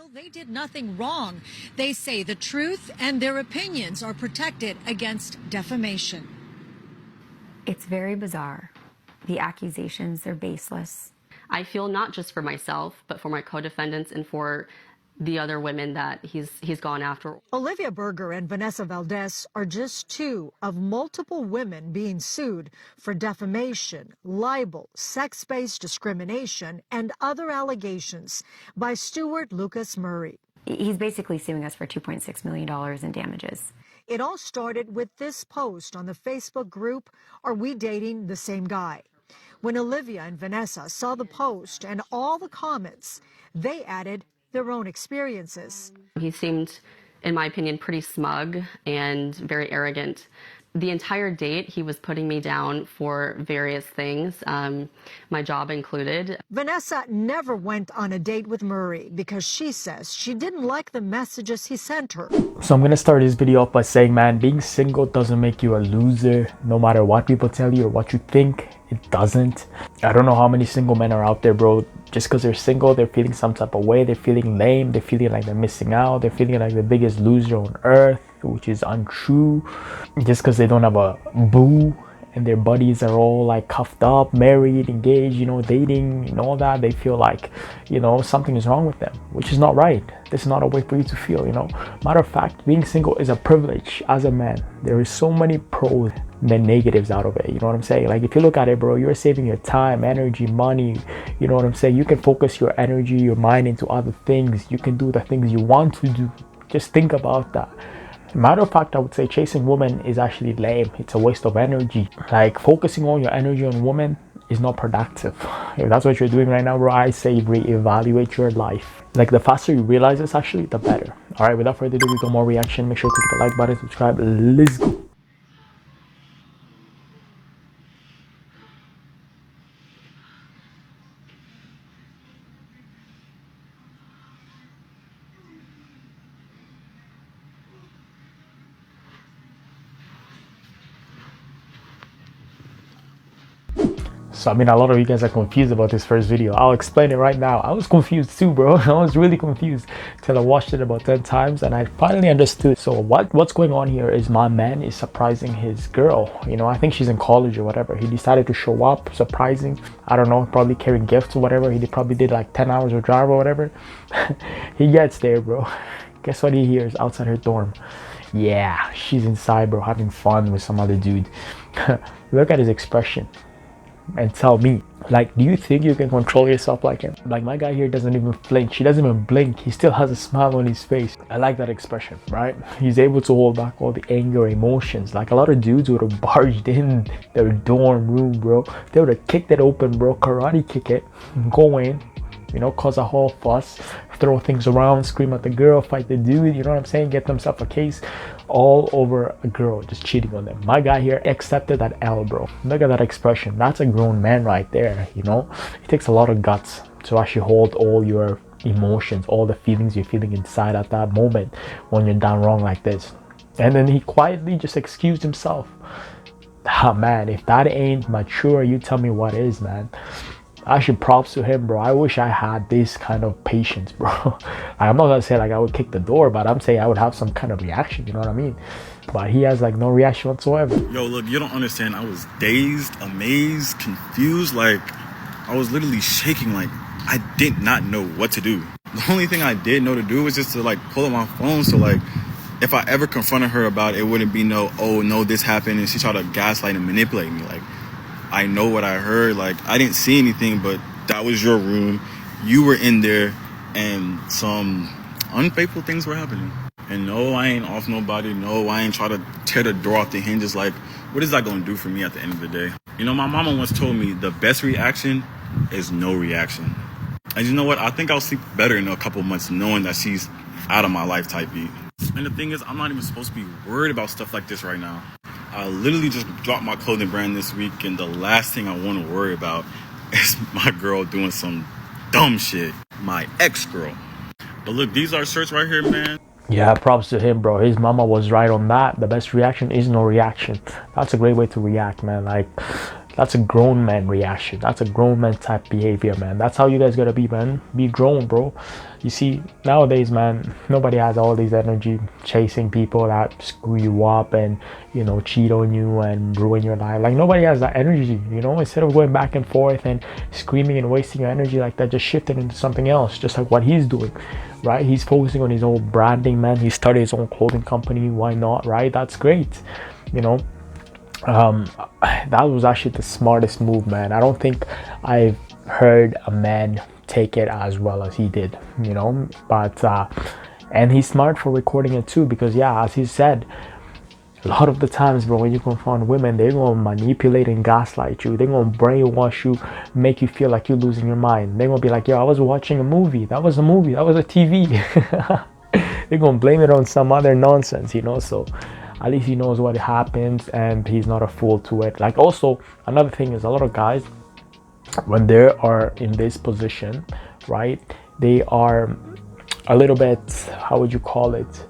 feel they did nothing wrong. They say the truth and their opinions are protected against defamation. It's very bizarre. The accusations, they're baseless. I feel not just for myself, but for my co-defendants and for the other women that he's gone after. Olivia Berger and Vanessa Valdez are just two of multiple women being sued for defamation, libel, sex-based discrimination, and other allegations by Stuart Lucas Murray. He's basically suing us for $2.6 million in damages. It all started with this post on the Facebook group, "Are We Dating the Same Guy?" When Olivia and Vanessa saw the post and all the comments, they added their own experiences. He seemed, in my opinion, pretty smug and very arrogant. The entire date, he was putting me down for various things, my job included. Vanessa never went on a date with Murray because she says she didn't like the messages he sent her. So I'm gonna start this video off by saying, man, being single doesn't make you a loser. No matter what people tell you or what you think, it doesn't. I don't know how many single men are out there, bro. Just because they're single, they're feeling some type of way. They're feeling lame. They're feeling like they're missing out. They're feeling like the biggest loser on earth, which is untrue. Just because they don't have a boo and their buddies are all like cuffed up, married, engaged, you know, dating and all that, they feel like, you know, something is wrong with them, which is not right. This is not a way for you to feel, you know. Matter of fact, being single is a privilege as a man. There is so many pros than negatives out of it, you know what I'm saying? Like, if you look at it, bro, you're saving your time, energy, money, you know what I'm saying? You can focus your energy, your mind into other things. You can do the things you want to do. Just think about that. Matter of fact, I would say chasing women is actually lame. It's a waste of energy. Like, focusing all your energy on women is not productive. If that's what you're doing right now, bro, I say reevaluate your life. Like, the faster you realize this, actually, the better. All right, without further ado, we got more reaction. Make sure to click the like button, subscribe. Let's go. So I mean, a lot of you guys are confused about this first video. I'll explain it right now. I was confused too, bro. I was really confused till I watched it about 10 times and I finally understood. So what's going on here is my man is surprising his girl. You know, I think she's in college or whatever. He decided to show up, surprising. I don't know, probably carrying gifts or whatever. He probably did like 10 hours of drive or whatever. He gets there, bro. Guess what he hears outside her dorm? Yeah, she's inside, bro, having fun with some other dude. Look at his expression. And tell me, like, do you think you can control yourself like him? Like, my guy here doesn't even flinch. He doesn't even blink. He still has a smile on his face. I like that expression, right? He's able to hold back all the anger, emotions. Like, a lot of dudes would have barged in their dorm room, bro. They would have kicked it open, bro, karate kick it, go in, you know, cause a whole fuss, throw things around, scream at the girl, fight the dude, you know what I'm saying? Get themselves a case all over a girl just cheating on them. My guy here accepted that L, bro. Look at that expression. That's a grown man right there, you know? It takes a lot of guts to actually hold all your emotions, all the feelings you're feeling inside at that moment when you're done wrong like this. And then he quietly just excused himself. Ah, man, if that ain't mature, you tell me what is, man. Actually, props to him, bro. I wish I had this kind of patience, bro. I'm not gonna say like I would kick the door, but I'm saying I would have some kind of reaction, you know what I mean? But he has like no reaction whatsoever. Yo, look, you don't understand. I was dazed, amazed, confused. Like, I was literally shaking. Like, I did not know what to do. The only thing I did know to do was just to like pull up my phone. So like, if I ever confronted her about it, it wouldn't be no, oh no, this happened, and she tried to gaslight and manipulate me. Like, I know what I heard. Like, I didn't see anything, but that was your room. You were in there, and some unfaithful things were happening. And no, I ain't off nobody. No, I ain't try to tear the door off the hinges. Like, what is that going to do for me at the end of the day? You know, my mama once told me the best reaction is no reaction. And you know what? I think I'll sleep better in a couple months knowing that she's out of my life type beat. And the thing is, I'm not even supposed to be worried about stuff like this right now. I literally just dropped my clothing brand this week, and the last thing I want to worry about is my girl doing some dumb shit. My ex-girl. But look, these are shirts right here, man. Yeah, props to him, bro. His mama was right on that. The best reaction is no reaction. That's a great way to react, man. Like That's a grown man reaction. That's a grown man type behavior, man. That's how you guys gotta be, man. Be grown, bro. You see, nowadays, man, nobody has all this energy chasing people that screw you up and, you know, cheat on you and ruin your life. Like, nobody has that energy, you know. Instead of going back and forth and screaming and wasting your energy like that, just shift it into something else, just like what he's doing, right? He's focusing on his own branding, man. He started his own clothing company. Why not, right? That's great, you know. That was actually the smartest move, man. I don't think I've heard a man take it as well as he did, you know. But and he's smart for recording it too, because yeah, as he said, a lot of the times, bro, when you confront women, they're gonna manipulate and gaslight you. They're gonna brainwash you, make you feel like you're losing your mind. They're gonna be like, yo, I was watching a movie. That was a movie. That was a TV. They're gonna blame it on some other nonsense, you know. So at least he knows what happens and he's not a fool to it. Like, also another thing is, a lot of guys, when they are in this position, right, they are a little bit, how would you call it,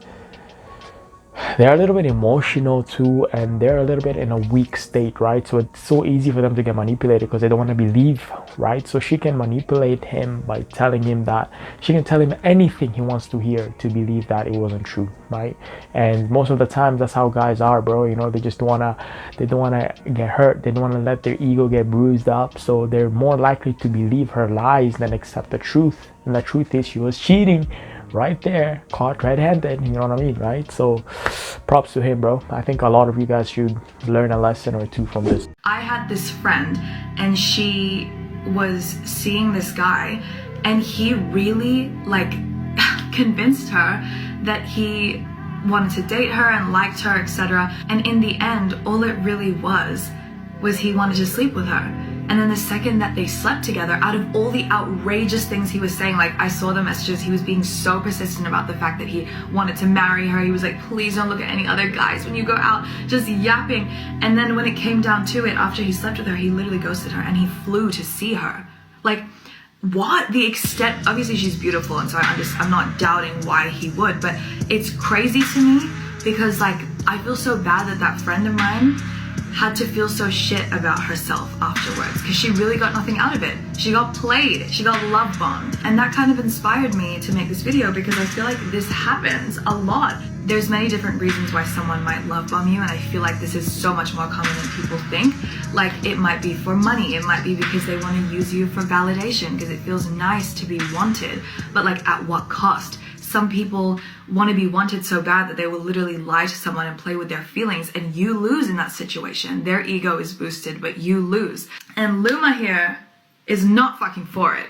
they're a little bit emotional too, and they're a little bit in a weak state, right? So it's so easy for them to get manipulated because they don't want to believe, right? So she can manipulate him by telling him that, she can tell him anything he wants to hear to believe that it wasn't true, right? And most of the time, that's how guys are, bro. You know, they just don't wanna get hurt. They don't want to let their ego get bruised up. So they're more likely to believe her lies than accept the truth. And the truth is, she was cheating. Right there, caught red-handed, you know what I mean, right? So props to him, bro. I think a lot of you guys should learn a lesson or two from this. I had this friend and she was seeing this guy and he really like convinced her that he wanted to date her and liked her, etc. And in the end, all it really was he wanted to sleep with her. And then the second that they slept together, out of all the outrageous things he was saying, like I saw the messages, he was being so persistent about the fact that he wanted to marry her. He was like, please don't look at any other guys when you go out, just yapping. And then when it came down to it, after he slept with her, he literally ghosted her and he flew to see her. Like, what the extent, obviously she's beautiful, and so I'm not doubting why he would, but it's crazy to me because like, I feel so bad that that friend of mine had to feel so shit about herself afterwards because she really got nothing out of it. She got played, she got love bombed. And that kind of inspired me to make this video because I feel like this happens a lot. There's many different reasons why someone might love bomb you, and I feel like this is so much more common than people think. Like, it might be for money, it might be because they want to use you for validation because it feels nice to be wanted, but like at what cost? Some people want to be wanted so bad that they will literally lie to someone and play with their feelings, and you lose in that situation. Their ego is boosted, but you lose. And Luma here is not fucking for it.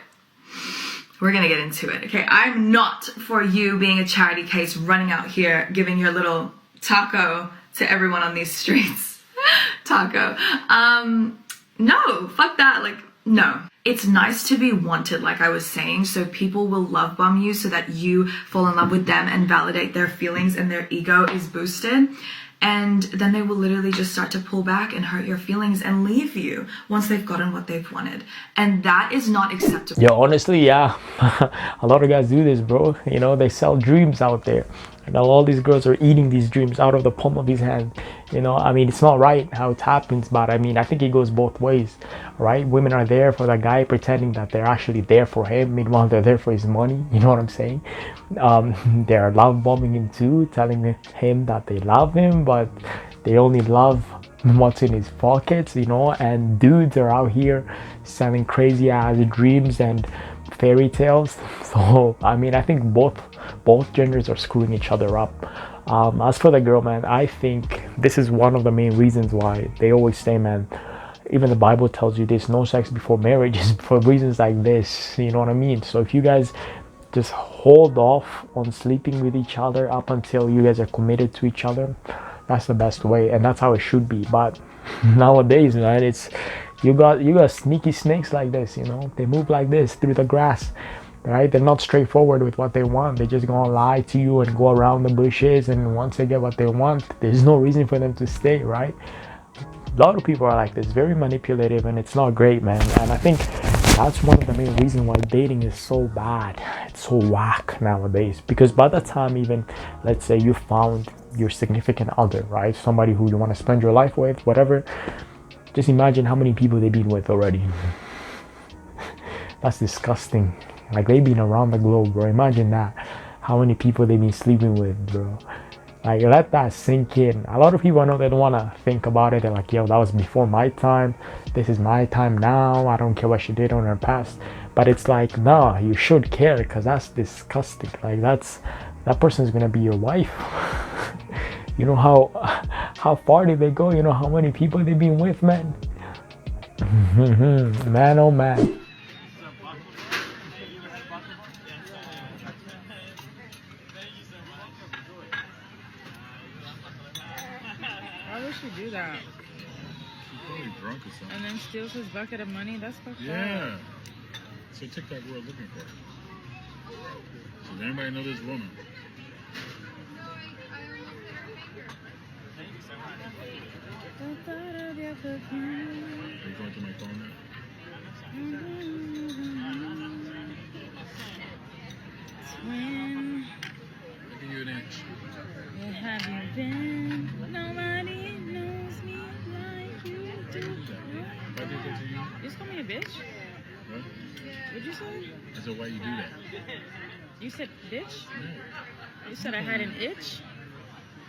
We're gonna get into it, okay? I'm not for you being a charity case running out here giving your little taco to everyone on these streets. Taco. No, fuck that, like, no. It's nice to be wanted, like I was saying, so people will love bomb you so that you fall in love with them and validate their feelings and their ego is boosted. And then they will literally just start to pull back and hurt your feelings and leave you once they've gotten what they've wanted. And that is not acceptable. Yo, honestly, yeah. A lot of guys do this, bro. You know, they sell dreams out there. And all these girls are eating these dreams out of the palm of his hand. You know, I mean, it's not right how it happens, but I mean, I think it goes both ways, right? Women are there for the guy pretending that they're actually there for him. Meanwhile, they're there for his money. You know what I'm saying? They're love bombing him too, telling him that they love him, but they only love what's in his pockets, you know. And dudes are out here selling crazy ass dreams and fairy tales. So I mean, I think both genders are screwing each other up. As for the girl, man, I think this is one of the main reasons why they always say, man, even the Bible tells you there's no sex before marriage is for reasons like this, you know what I mean? So if you guys just hold off on sleeping with each other up until you guys are committed to each other, that's the best way, and that's how it should be. But nowadays, man, it's you got sneaky snakes like this, you know. They move like this through the grass, right? They're not straightforward with what they want. They're just gonna lie to you and go around the bushes, and once they get what they want, there's no reason for them to stay, right? A lot of people are like this, very manipulative, and it's not great, man. And I think that's one of the main reasons why dating is so bad. It's so whack nowadays, because by the time, even let's say you found your significant other, right, somebody who you want to spend your life with, whatever, Just imagine how many people they've been with already. That's disgusting. Like, they've been around the globe, bro. Imagine that. How many people they've been sleeping with, bro. Like, let that sink in. A lot of people, I know, they don't want to think about it. They're like, yo, that was before my time. This is my time now. I don't care what she did on her past. But it's like, nah, you should care, because that's disgusting. Like, that person's gonna be your wife. You know how far did they go? You know how many people they've been with, man. Man, oh man. Why would she do that? She's probably drunk or something. And then steals his bucket of money? That's fucked up. Yeah. So TikTok world looking for her. Does anybody know this woman? Are you going to my phone now? When I'll give you an inch. where have you been? Nobody knows me like you do. If I did that to you, You just call me a bitch? what? What'd you say? I said, why you do that? You said bitch? Yeah. You said I had an itch?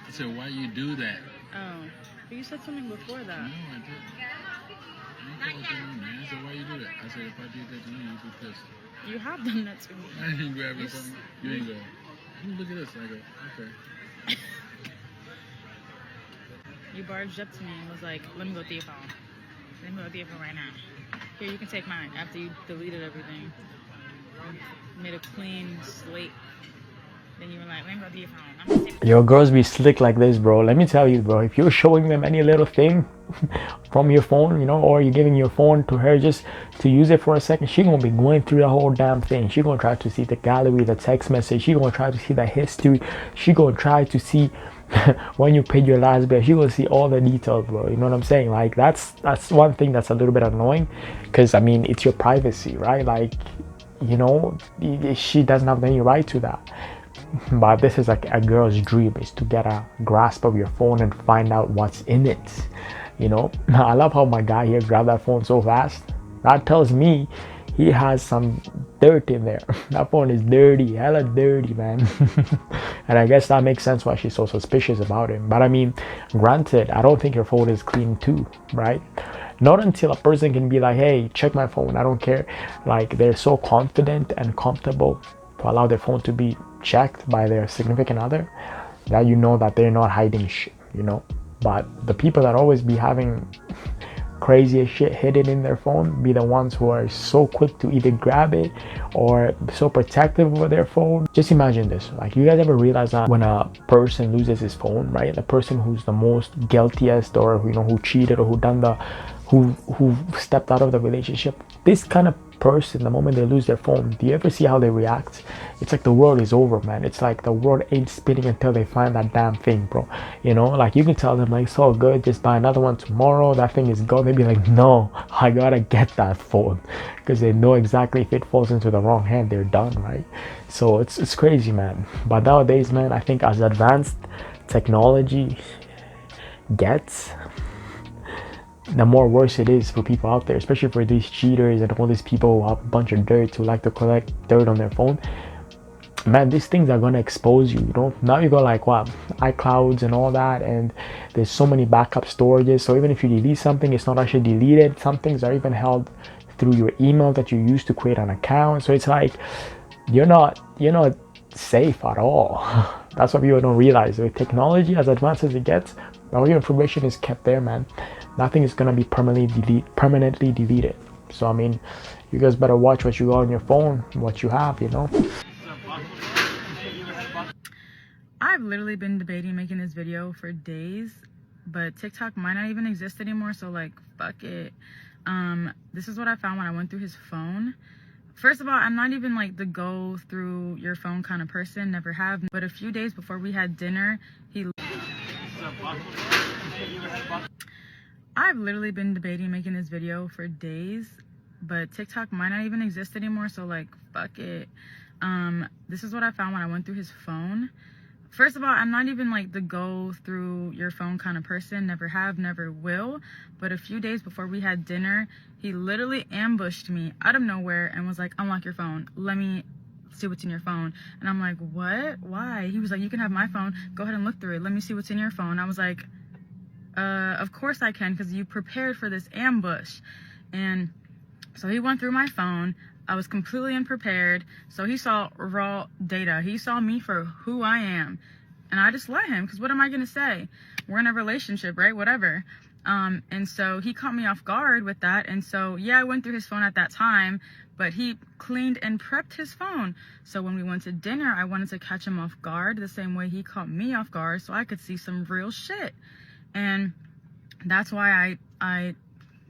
I said, why you do that? Oh. But you said something before No, that. I didn't. You called me, man. I said, why you do that? I said, if I did that to you, you'd be pissed. You have done that to me. I didn't grab your phone. You didn't go, look at this. I go, okay. You barged up to me and was like, let me go through your phone. Let me go through your phone right now. Here, you can take mine after you deleted everything. Made a clean slate. Then you were like, let me go through your phone. I'm gonna take Your girls be slick like this, bro. Let me tell you, bro, if you're showing them any little thing from your phone, you know, or you're giving your phone to her just to use it for a second, she gonna be going through the whole damn thing. She gonna try to see the gallery, the text message. She gonna try to see the history. She gonna try to see when you paid your last bill. She gonna see all the details, bro. You know what I'm saying? Like, that's one thing that's a little bit annoying, because I mean, it's your privacy, right? Like, you know, she doesn't have any right to that. But this is like a girl's dream, is to get a grasp of your phone and find out what's in it. You know, I love how my guy here grabbed that phone so fast. That tells me he has some dirt in there. That phone is dirty, hella dirty, man. And I guess that makes sense why she's so suspicious about him. But I mean, granted, I don't think your phone is clean too, right? Not until a person can be like, hey, check my phone, I don't care. Like, they're so confident and comfortable to allow their phone to be checked by their significant other, that you know that they're not hiding shit, you know. But the people that always be having crazy shit hidden in their phone be the ones who are so quick to either grab it or so protective of their phone. Just imagine this, like, you guys ever realize that when a person loses his phone, right, the person who's the most guiltiest, or you know, who cheated, or who stepped out of the relationship, this kind of person, the moment they lose their phone, do you ever see how they react? It's like the world is over, man. It's like the world ain't spinning until they find that damn thing, bro. You know, like, you can tell them like, it's all good, just buy another one tomorrow, that thing is gone. They'd be like, no, I gotta get that phone, because they know exactly if it falls into the wrong hand, they're done, right? So it's crazy, man. But nowadays, man, I think as advanced technology gets, the more worse it is for people out there, especially for these cheaters and all these people who have a bunch of dirt, who like to collect dirt on their phone. Man, these things are gonna expose you, you know. Now you got like what, iClouds and all that, and there's so many backup storages, so even if you delete something, it's not actually deleted. Some things are even held through your email that you use to create an account. So it's like you're not safe at all. That's what people don't realize. With technology as advanced as it gets, all your information is kept there, man. Nothing is gonna be permanently deleted. So I mean, you guys better watch what you got on your phone, what you have, you know. I've literally been debating making this video for days, but TikTok might not even exist anymore, so like, fuck it. This is what I found when I went through his phone. First of all, I'm not even like the go through your phone kind of person, never have. But a few days before we had dinner, I've literally been debating making this video for days, but TikTok might not even exist anymore, so like, fuck it. This is what I found when I went through his phone. First of all, I'm not even like the go through your phone kind of person. Never have, never will. But a few days before we had dinner, he literally ambushed me out of nowhere and was like, unlock your phone. Let me see what's in your phone. And I'm like, what? Why? He was like, you can have my phone. Go ahead and look through it. Let me see what's in your phone. I was like, of course I can, because you prepared for this ambush. And so he went through my phone. I was completely unprepared. So he saw raw data. He saw me for who I am. And I just let him, because what am I going to say? We're in a relationship, right? Whatever. And so he caught me off guard with that. And so, yeah, I went through his phone at that time, but he cleaned and prepped his phone. So when we went to dinner, I wanted to catch him off guard the same way he caught me off guard, so I could see some real shit. And that's why I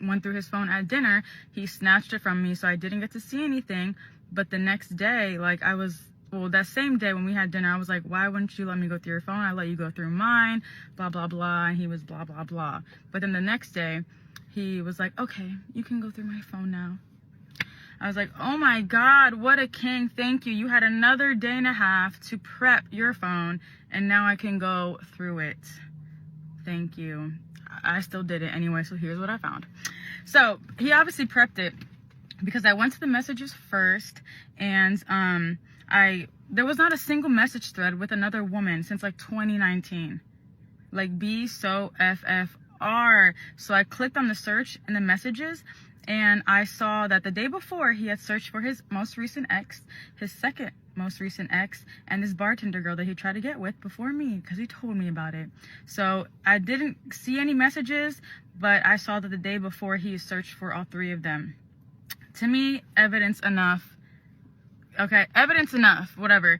went through his phone at dinner. He snatched it from me, so I didn't get to see anything. But the next day, like that same day when we had dinner, I was like, why wouldn't you let me go through your phone? I let you go through mine, blah, blah, blah. And he was blah, blah, blah. But then the next day, he was like, okay, you can go through my phone now. I was like, oh my God, what a king. Thank you. You had another day and a half to prep your phone, and now I can go through it. Thank you. I still did it anyway, so here's what I found. So he obviously prepped it because I went to the messages first, and there was not a single message thread with another woman since like 2019. Like, be so FFR. So I clicked on the search in the messages, and I saw that the day before he had searched for his most recent ex, his second most recent ex, and this bartender girl that he tried to get with before me, because he told me about it. So I didn't see any messages, but I saw that the day before he searched for all three of them. To me, evidence enough. Okay, evidence enough, whatever.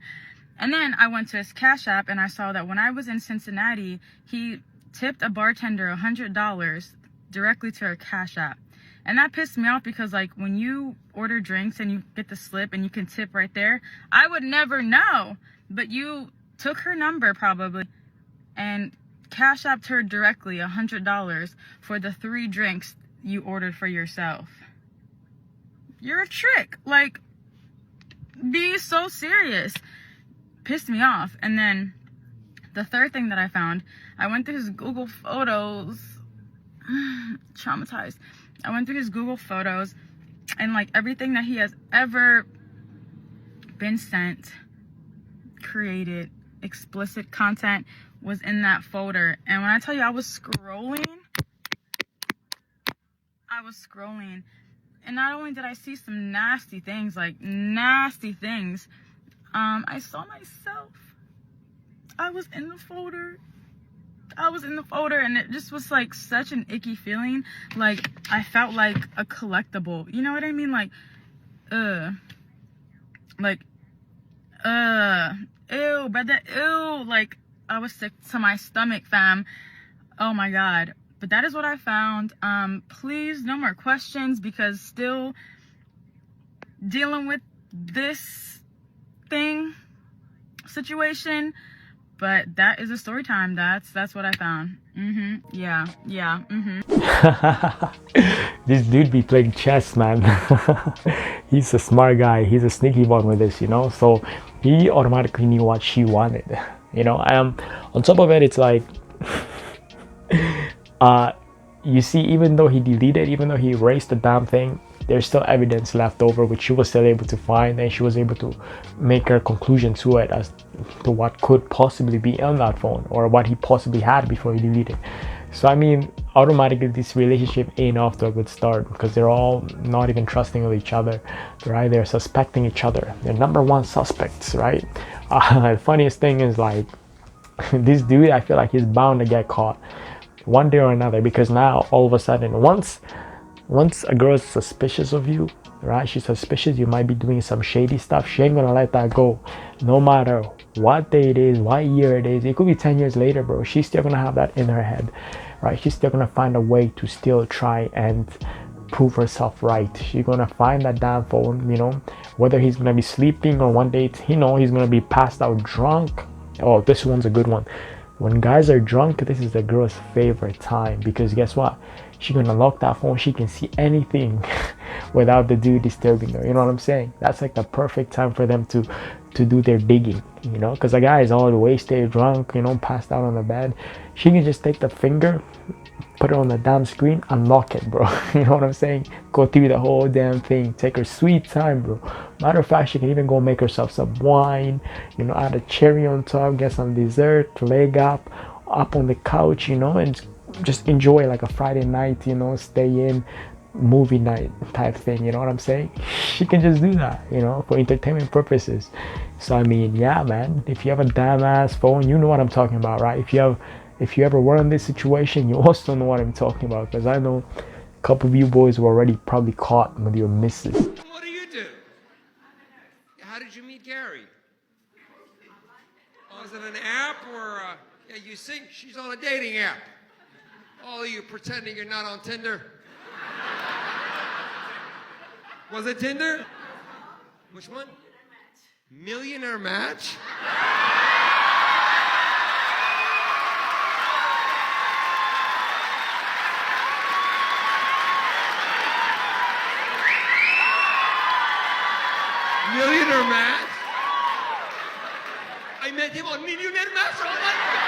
And then I went to his Cash App, and I saw that when I was in Cincinnati, he tipped a bartender $100 directly to her Cash App. And that pissed me off because, like, when you order drinks and you get the slip and you can tip right there, I would never know. But you took her number probably and Cash Apped her directly $100 for the 3 drinks you ordered for yourself. You're a trick. Like, be so serious. Pissed me off. And then the third thing that I found, I went through his Google Photos. Traumatized. I went through his Google Photos, and like everything that he has ever been sent, created, explicit content was in that folder. And when I tell you I was scrolling, and not only did I see some nasty things, like nasty things, I saw myself. I was in the folder, and it just was like such an icky feeling. Like, I felt like a collectible, you know what I mean? Like, ew, brother, ew. Like, I was sick to my stomach, fam. Oh my God. But that is what I found. Please, no more questions, because still dealing with this situation. But that is a story time. That's what I found. Yeah. This dude be playing chess, man. He's a smart guy. He's a sneaky one with this, you know. So he automatically knew what she wanted, you know. On top of it, it's like, you see, even though he erased the damn thing, there's still evidence left over, which she was still able to find, and she was able to make her conclusion to it as to what could possibly be on that phone, or what he possibly had before he deleted. So I mean, automatically this relationship ain't off to a good start, because they're all not even trusting of each other, right? They're suspecting each other. They're number one suspects, right? The funniest thing is, like, this dude, I feel like he's bound to get caught one day or another, because now all of a sudden, once a girl is suspicious of you, right? She's suspicious you might be doing some shady stuff. She ain't gonna let that go, no matter what day it is, what year it is. It could be 10 years later, bro. She's still gonna have that in her head, right? She's still gonna find a way to still try and prove herself right. She's gonna find that damn phone, you know, whether he's gonna be sleeping or one day, you know, he's gonna be passed out drunk. Oh, this one's a good one. When guys are drunk, this is the girl's favorite time, because guess what? She's gonna lock that phone. She can see anything without the dude disturbing her. You know what I'm saying? That's like the perfect time for them to to do their digging, you know, because the guy is all wasted, drunk, you know, passed out on the bed. She can just take the finger, put it on the damn screen, unlock it, bro. You know what I'm saying? Go through the whole damn thing, take her sweet time, bro. Matter of fact, she can even go make herself some wine, you know, add a cherry on top, get some dessert, leg up on the couch, you know, and just enjoy like a Friday night, you know, stay in, movie night type thing, you know what I'm saying? She can just do that, you know, for entertainment purposes. So I mean, yeah, man, if you have a damn ass phone, you know what I'm talking about, right? If you ever were in this situation, you also know what I'm talking about, because I know a couple of you boys were already probably caught with your misses. What do you do? How did you meet Gary? Oh, is it an app or yeah, you think she's on a dating app? All of you pretending you're not on Tinder. Was it Tinder? Which one? Millionaire Match? Millionaire Match? I met him on Millionaire Match. Oh my God!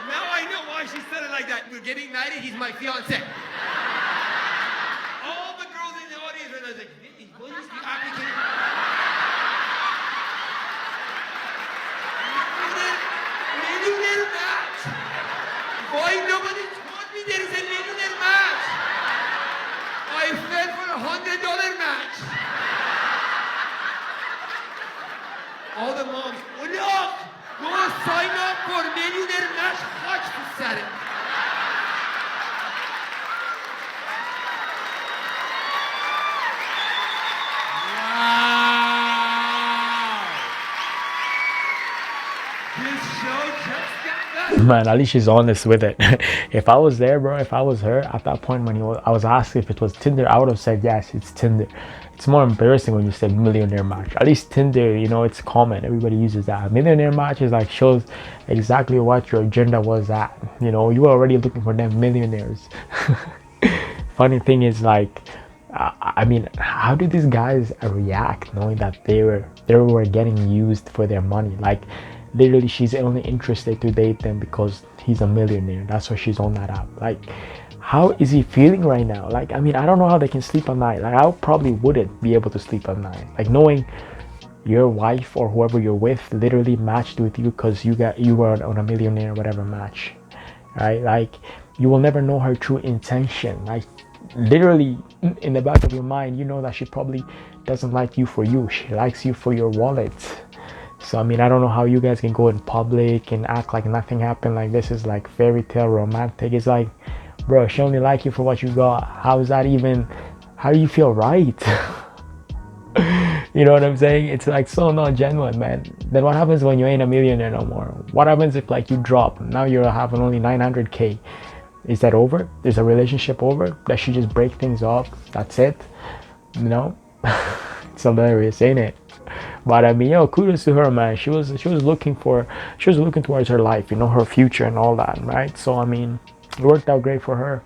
Now I know why she said it like that. We're getting married. He's my fiance. All the girls in the audience are like, "What is the applicant?" Millionaire Match. Boy, nobody told me there is a millionaire match. I fell for $100 match. All the moms, oh look, go sign up for millionaire match. Watch this Saturday. Wow. This show just got better. Man, at least she's honest with it. If I was there, bro, if I was her at that point when I was asked if it was Tinder, I would have said yes, it's Tinder. It's more embarrassing when you say millionaire match. At least Tinder, you know, it's common, everybody uses that. Millionaire match is like, shows exactly what your agenda was at, you know. You were already looking for them millionaires. Funny thing is, like, I mean, how do these guys react knowing that they were getting used for their money? Like, literally, she's only interested to date them because he's a millionaire. That's why she's on that app. Like, how is he feeling right now? Like, I mean, I don't know how they can sleep at night. Like, I probably wouldn't be able to sleep at night. Like, knowing your wife or whoever you're with literally matched with you because you were on a millionaire whatever match, right? Like, you will never know her true intention. Like, literally in the back of your mind, you know that she probably doesn't like you for you. She likes you for your wallet. So I mean, I don't know how you guys can go in public and act like nothing happened, like this is like fairy tale romantic. It's like, bro, she only like you for what you got. How is that even, how do you feel right? You know what I'm saying? It's like so not genuine, man. Then what happens when you ain't a millionaire no more? What happens if like you drop, now you're having only 900K? Is that over? Is a relationship over? Does she just break things off? That's it? You know? It's hilarious, ain't it? But I mean, yo, kudos to her, man. She was looking towards her life, you know, her future and all that, right? So I mean, it worked out great for her.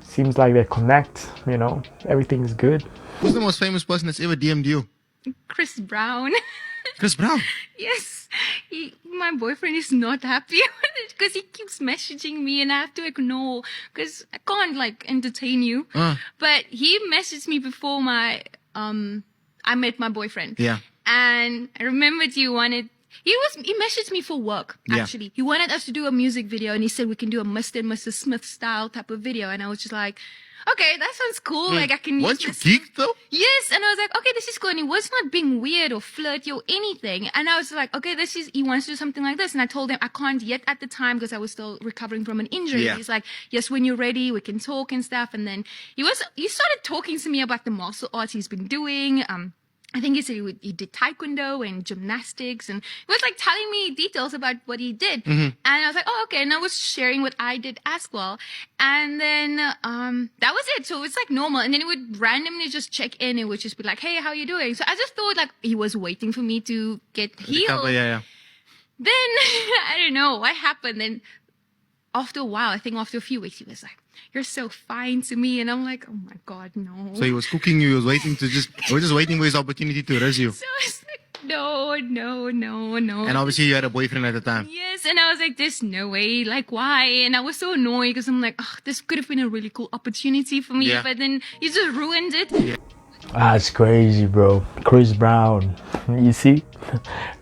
Seems like they connect, you know, everything's good. Who's the most famous person that's ever DM'd you? Chris Brown. Chris Brown? Yes. My boyfriend is not happy because he keeps messaging me and I have to ignore because I can't like entertain you. But he messaged me before I met my boyfriend. Yeah. And I remembered he messaged me for work, actually. Yeah. He wanted us to do a music video and he said we can do a Mr. and Mrs. Smith style type of video. And I was just like, okay, that sounds cool. Like I can Weren't you geeked though? Yes. And I was like, okay, this is cool. And he was not being weird or flirty or anything. And I was like, okay, he wants to do something like this. And I told him I can't yet at the time because I was still recovering from an injury. Yeah. He's like, yes, when you're ready, we can talk and stuff. And then he started talking to me about the martial arts he's been doing. I think he said he did taekwondo and gymnastics, and he was like telling me details about what he did. And I was like, oh, okay. And I was sharing what I did as well. And then that was it. So it's like normal. And then he would randomly just check in and would just be like, hey, how you doing? So I just thought like he was waiting for me to get healed. Yeah. Then I don't know what happened. Then after a while, I think after a few weeks, he was like, "You're so fine to me," and I'm like, "Oh my God, no." So he was cooking you. He was waiting to just waiting for his opportunity to raise you. So I was like, no. And obviously you had a boyfriend at the time. Yes, and I was like, there's no way, like, why? And I was so annoyed because I'm like, oh, this could have been a really cool opportunity for me, but then you just ruined it. Yeah. That's crazy, bro. Chris Brown, you see?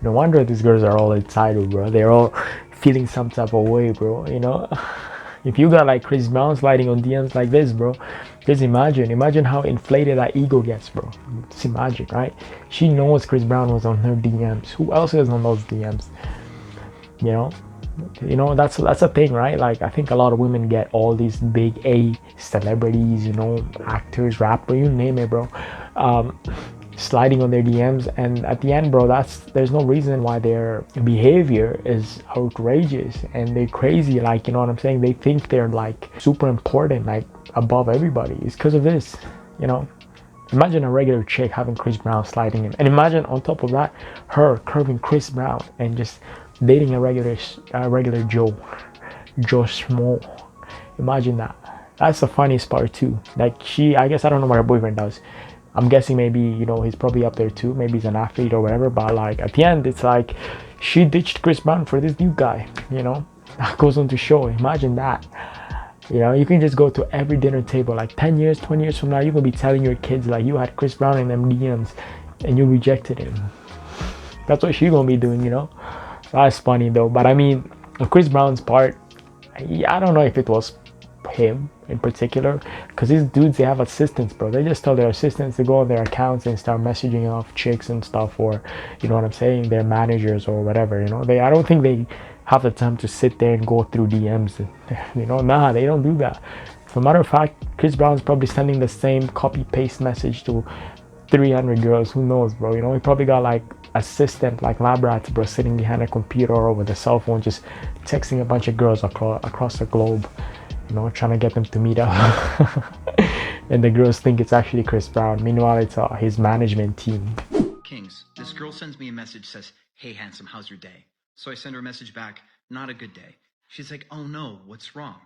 No wonder these girls are all entitled, bro. They're all feeling some type of way, bro, you know? If you got like Chris Brown sliding on DMs like this, bro, just imagine how inflated that ego gets, bro. Just imagine, right? She knows Chris Brown was on her DMs. Who else is on those DMs? You know, that's a thing, right? Like, I think a lot of women get all these big A celebrities, you know, actors, rapper, you name it, bro, sliding on their DMs, and at the end, bro, there's no reason why their behavior is outrageous and they're crazy, like, you know what I'm saying? They think they're like super important, like above everybody. It's because of this, you know. Imagine a regular chick having Chris Brown sliding in, and imagine on top of that her curving Chris Brown and just dating a regular Joe Schmo. Imagine that. That's the funniest part too. Like, I guess, I don't know what her boyfriend does. I'm guessing maybe, you know, he's probably up there too. Maybe he's an athlete or whatever. But like, at the end, it's like she ditched Chris Brown for this new guy, you know. That goes on to show. Imagine that. You know, you can just go to every dinner table, like 10 years, 20 years from now, you can be telling your kids like you had Chris Brown in them DMs and you rejected him. That's what she's gonna be doing, you know. That's funny though. But I mean, on Chris Brown's part, I don't know if it was him in particular, because these dudes, they have assistants, bro. They just tell their assistants to go on their accounts and start messaging off chicks and stuff, or, you know what I'm saying, their managers or whatever, you know. I don't think they have the time to sit there and go through DMs, you know. Nah, they don't do that. As a matter of fact, Chris Brown's probably sending the same copy paste message to 300 girls. Who knows, bro? You know, he probably got like assistant, like lab rats, bro, sitting behind a computer or with a cell phone, just texting a bunch of girls across the globe, you know, trying to get them to meet up. And the girls think it's actually Chris Brown. Meanwhile, it's his management team. Kings, this girl sends me a message, says, "Hey, handsome, how's your day?" So I send her a message back, "Not a good day." She's like, "Oh no, what's wrong?"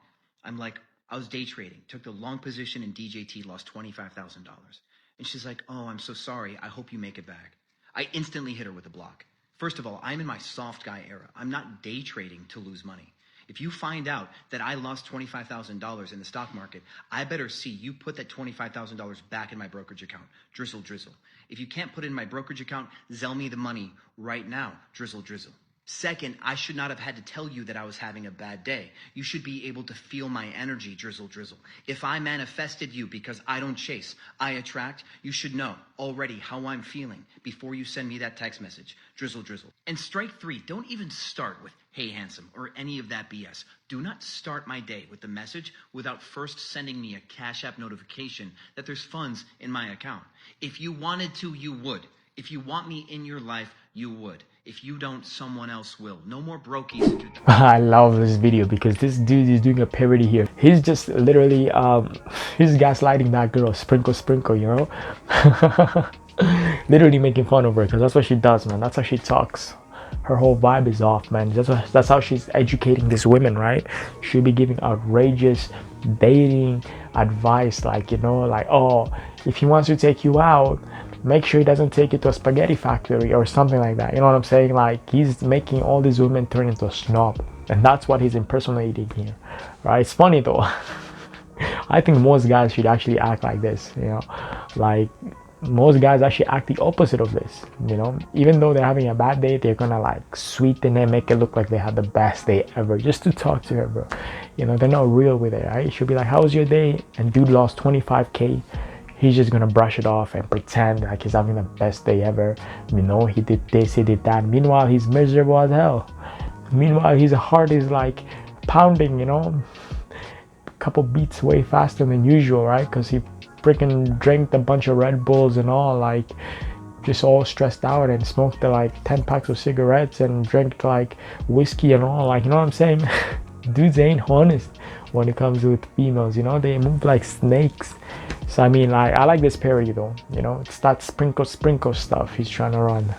I'm like, "I was day trading, took the long position in DJT, lost $25,000. And she's like, "Oh, I'm so sorry. I hope you make it back." I instantly hit her with a block. First of all, I'm in my soft guy era. I'm not day trading to lose money. If you find out that I lost $25,000 in the stock market, I better see you put that $25,000 back in my brokerage account. Drizzle, drizzle. If you can't put it in my brokerage account, Zelle me the money right now. Drizzle, drizzle. Second, I should not have had to tell you that I was having a bad day. You should be able to feel my energy, drizzle, drizzle. If I manifested you because I don't chase, I attract, you should know already how I'm feeling before you send me that text message, drizzle, drizzle. And strike three, don't even start with, "Hey, handsome," or any of that BS. Do not start my day with the message without first sending me a Cash App notification that there's funds in my account. If you wanted to, you would. If you want me in your life, you would. If you don't, someone else will. No more brokies. I love this video because this dude is doing a parody here. He's just literally he's gaslighting that girl, sprinkle, sprinkle, you know. Literally making fun of her, because that's what she does, man. That's how she talks. Her whole vibe is off, man. That's how she's educating these women, right? She'll be giving outrageous dating advice, like, you know, like, oh, if he wants to take you out, make sure he doesn't take you to a spaghetti factory or something like that. You know what I'm saying? Like, he's making all these women turn into a snob, and that's what he's impersonating here, right? It's funny though. I think most guys should actually act like this, you know. Like, most guys actually act the opposite of this, you know. Even though they're having a bad day, they're gonna like sweeten it, make it look like they had the best day ever, just to talk to her, bro. You know, they're not real with it, right? She'll be like, "How was your day?" And dude lost 25K. He's just gonna brush it off and pretend like he's having the best day ever. You know, he did this, he did that. Meanwhile, he's miserable as hell. Meanwhile, his heart is like pounding, you know, a couple beats way faster than usual, right? Because he freaking drank a bunch of Red Bulls and all, like, just all stressed out, and smoked like 10 packs of cigarettes and drank like whiskey and all, like, you know what I'm saying? Dudes ain't honest when it comes with females, you know. They move like snakes. So I mean, like, I like this parody though, you know. It's that sprinkle stuff he's trying to run.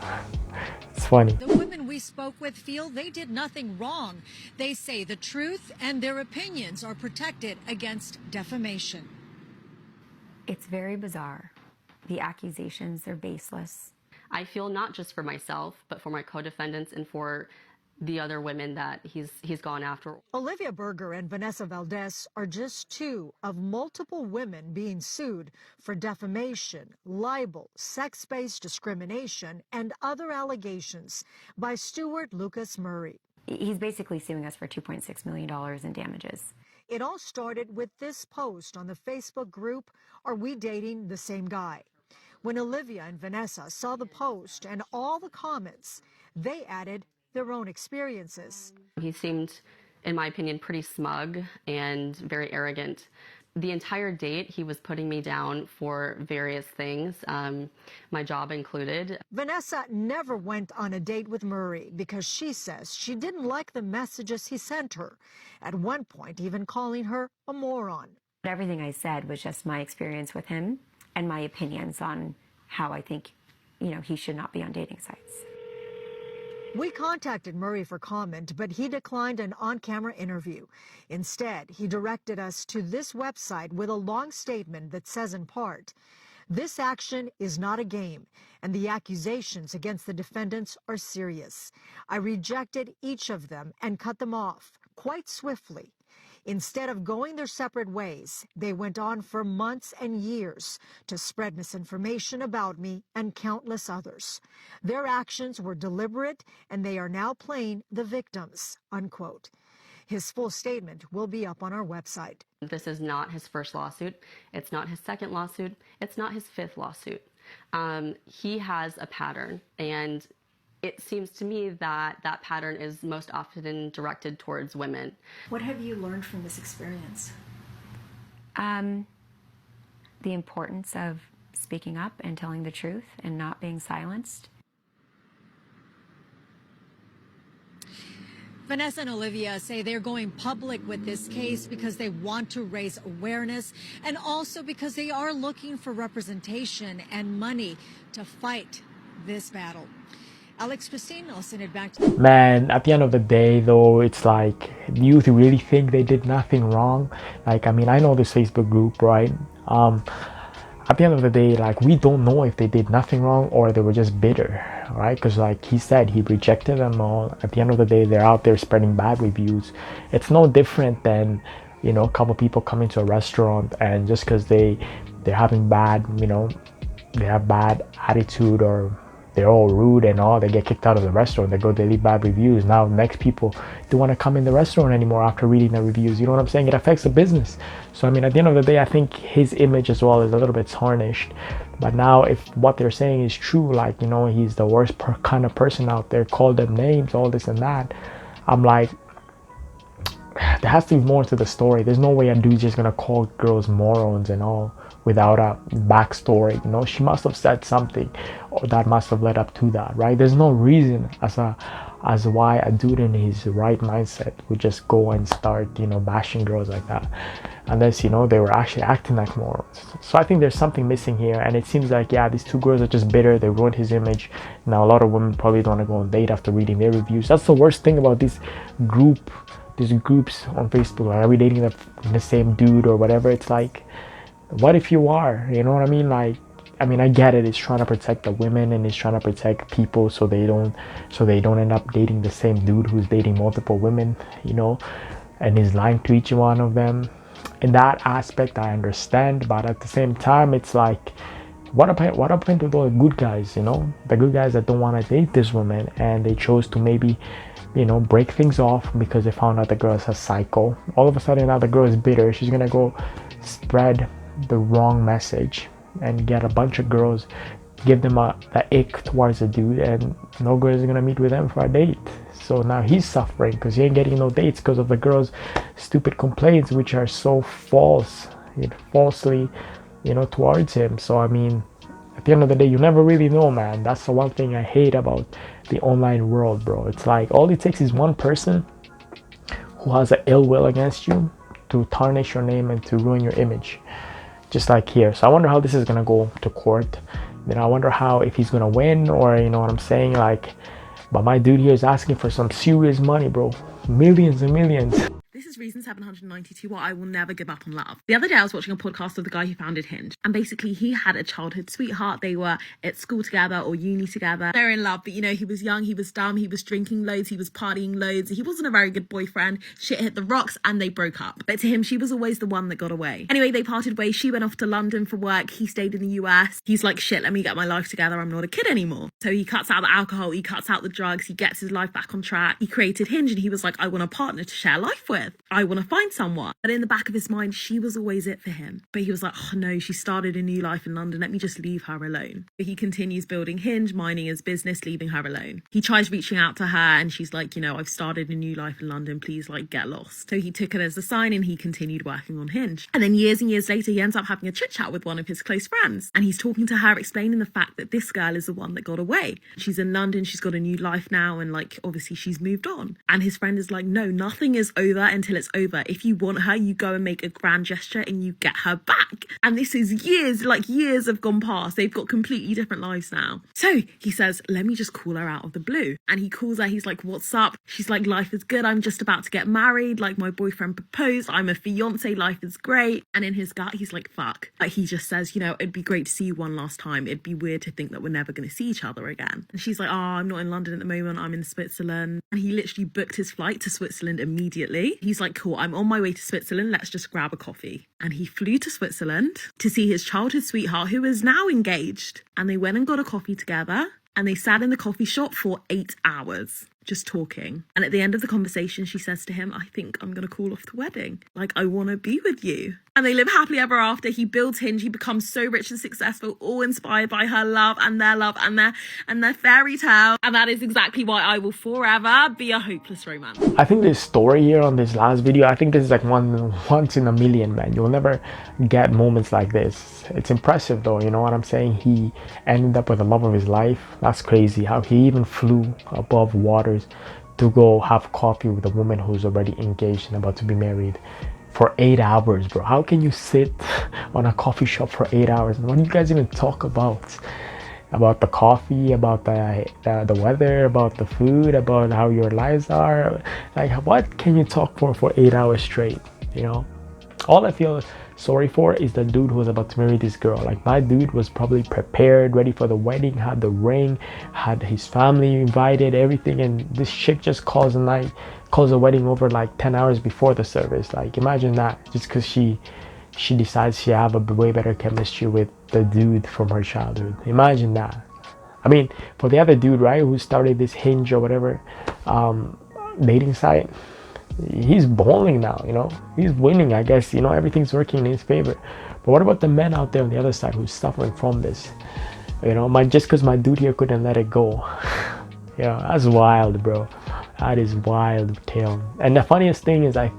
It's funny. The women we spoke with feel they did nothing wrong. They say the truth and their opinions are protected against defamation. It's very bizarre. The accusations, they're baseless. I feel not just for myself, but for my co-defendants and for the other women that he's gone after. Olivia Berger and Vanessa Valdez are just two of multiple women being sued for defamation, libel, sex-based discrimination, and other allegations by Stuart Lucas Murray. He's basically suing us for $2.6 million in damages. It all started with this post on the Facebook group, Are We Dating the Same Guy? When Olivia and Vanessa saw the post and all the comments, they added their own experiences. He seemed, in my opinion, pretty smug and very arrogant. The entire date, he was putting me down for various things, my job included. Vanessa never went on a date with Murray because she says she didn't like the messages he sent her, at one point even calling her a moron. Everything I said was just my experience with him and my opinions on how I think, he should not be on dating sites. We contacted Murray for comment, but he declined an on-camera interview. Instead, he directed us to this website with a long statement that says in part, "This action is not a game, and the accusations against the defendants are serious. I rejected each of them and cut them off quite swiftly. Instead of going their separate ways, they went on for months and years to spread misinformation about me and countless others. Their actions were deliberate, and they are now playing the victims," unquote. His full statement will be up on our website. This is not his first lawsuit. It's not his second lawsuit. It's not his fifth lawsuit. He has a pattern, and it seems to me that that pattern is most often directed towards women. What have you learned from this experience? The importance of speaking up and telling the truth and not being silenced. Vanessa and Olivia say they're going public with this case because they want to raise awareness and also because they are looking for representation and money to fight this battle. Alex, Christine, I'll send it back to you. Man, at the end of the day though, it's like, do you really think they did nothing wrong? Like, I mean, I know this Facebook group, right? At the end of the day, like, we don't know if they did nothing wrong or they were just bitter, right? Because like he said, he rejected them all. At the end of the day, they're out there spreading bad reviews. It's no different than, a couple people coming to a restaurant and just because they're having bad, they have bad attitude or they're all rude and all, they get kicked out of the restaurant, they leave bad reviews. Now next people don't want to come in the restaurant anymore after reading the reviews. You know what I'm saying? It affects the business. So I mean, at the end of the day, I think his image as well is a little bit tarnished. But now if what they're saying is true, like, he's the worst kind of person out there, call them names, all this and that, I'm like, there has to be more to the story. There's no way a dude's just gonna call girls morons and all without a backstory. She must have said something or that must have led up to that, right? There's no reason as why a dude in his right mindset would just go and start bashing girls like that, unless they were actually acting like morons. So I think there's something missing here, and it seems like, yeah, these two girls are just bitter. They ruined his image. Now a lot of women probably don't want to go on a date after reading their reviews. That's the worst thing about these groups on Facebook. Like, are we dating the same dude or whatever? It's like, what if you are? You know what I mean? Like, I mean, I get it. It's trying to protect the women and it's trying to protect people so they don't end up dating the same dude who's dating multiple women, and is lying to each one of them. In that aspect, I understand, but at the same time, it's like, what happened to the good guys? The good guys that don't want to date this woman and they chose to maybe break things off because they found out the girl is a psycho. All of a sudden now the girl is bitter. She's gonna go spread the wrong message and get a bunch of girls, give them the ick towards the dude, and no girl is gonna meet with them for a date. So now he's suffering because he ain't getting no dates because of the girls' stupid complaints, which are so falsely towards him. So I mean, at the end of the day, you never really know, man. That's the one thing I hate about the online world, bro. It's like all it takes is one person who has an ill will against you to tarnish your name and to ruin your image, just like here. So I wonder how this is gonna go to court. I wonder how, if he's gonna win, or what I'm saying, like, But my dude here is asking for some serious money, bro. Millions and millions. This is reason 792 why I will never give up on love. The other day I was watching a podcast of the guy who founded Hinge, and basically he had a childhood sweetheart. They were at school together or uni together. They're in love, but you know, he was young, he was dumb, he was drinking loads, he was partying loads. He wasn't a very good boyfriend. Shit hit the rocks and they broke up. But to him, she was always the one that got away. Anyway, they parted ways. She went off to London for work. He stayed in the US. He's like, shit, let me get my life together. I'm not a kid anymore. So he cuts out the alcohol, he cuts out the drugs, he gets his life back on track. He created Hinge and he was like, I want a partner to share life with. I want to find someone. But in the back of his mind, she was always it for him. But he was like, oh no, she started a new life in London. Let me just leave her alone. But he continues building Hinge, minding his business, leaving her alone. He tries reaching out to her and she's like, you know, I've started a new life in London. Please, like, get lost. So he took it as a sign and he continued working on Hinge. And then years and years later, he ends up having a chit chat with one of his close friends. And he's talking to her, explaining the fact that this girl is the one that got away. She's in London. She's got a new life now. And like, obviously she's moved on. And his friend is like, no, nothing is over until it's over. If you want her, you go and make a grand gesture and you get her back. And this is years, like years have gone past. They've got completely different lives now. So he says, let me just call her out of the blue. And he calls her. He's like, what's up? She's like, life is good. I'm just about to get married. Like, my boyfriend proposed. I'm a fiance. Life is great. And in his gut, he's like, fuck. Like, he just says, you know, it'd be great to see you one last time. It'd be weird to think that we're never going to see each other again. And she's like, oh, I'm not in London at the moment. I'm in Switzerland. And he literally booked his flight to Switzerland immediately. He's like, cool, I'm on my way to Switzerland. Let's just grab a coffee. And he flew to Switzerland to see his childhood sweetheart, who is now engaged. And they went and got a coffee together. And they sat in the coffee shop for 8 hours, just talking. And at the end of the conversation, she says to him, I think I'm going to call off the wedding. Like, I want to be with you. And they live happily ever after. He builds Hinge. He becomes so rich and successful, all inspired by her love and their fairy tale. And that is exactly why I will forever be a hopeless romance. I think this story here on this last video, I think this is like once in a million, man. You'll never get moments like this. It's impressive though, you know what I'm saying? He ended up with the love of his life. That's crazy how he even flew above waters to go have coffee with a woman who's already engaged and about to be married for 8 hours, bro. How can you sit on a coffee shop for 8 hours? What do you guys even talk about? About the coffee, about the weather, about the food, about how your lives are? Like, what can you talk for 8 hours straight, you know? All I feel sorry for is the dude who was about to marry this girl. Like, my dude was probably prepared, ready for the wedding, had the ring, had his family invited, everything, and this chick just calls the wedding over like 10 hours before the service. Like, imagine that, just because she decides she have a way better chemistry with the dude from her childhood. Imagine that. I mean, for the other dude, right, who started this Hinge or whatever dating site, he's bowling now, you know, he's winning, I guess, you know, everything's working in his favor. But what about the men out there on the other side who's suffering from this, you know? Just because my dude here couldn't let it go. Yeah, that's wild, bro. That is wild tale. And the funniest thing is I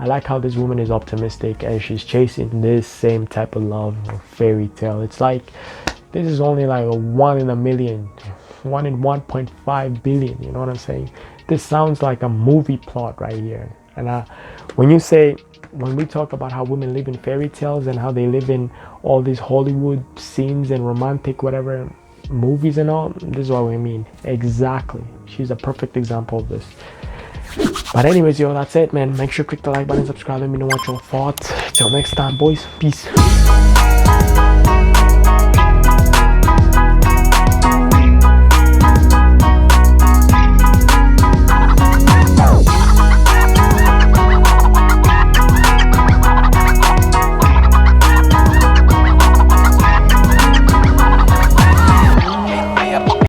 like how this woman is optimistic and she's chasing this same type of love or fairy tale. It's like this is only like a 1 in a million, 1 in 1.5 billion, you know what I'm saying? This sounds like a movie plot right here. And when we talk about how women live in fairy tales and how they live in all these Hollywood scenes and romantic whatever movies and all, this is what we mean. Exactly. She's a perfect example of this. But anyways, yo, that's it, man. Make sure to click the like button, subscribe, let me know what your thoughts. Till next time, boys. Peace.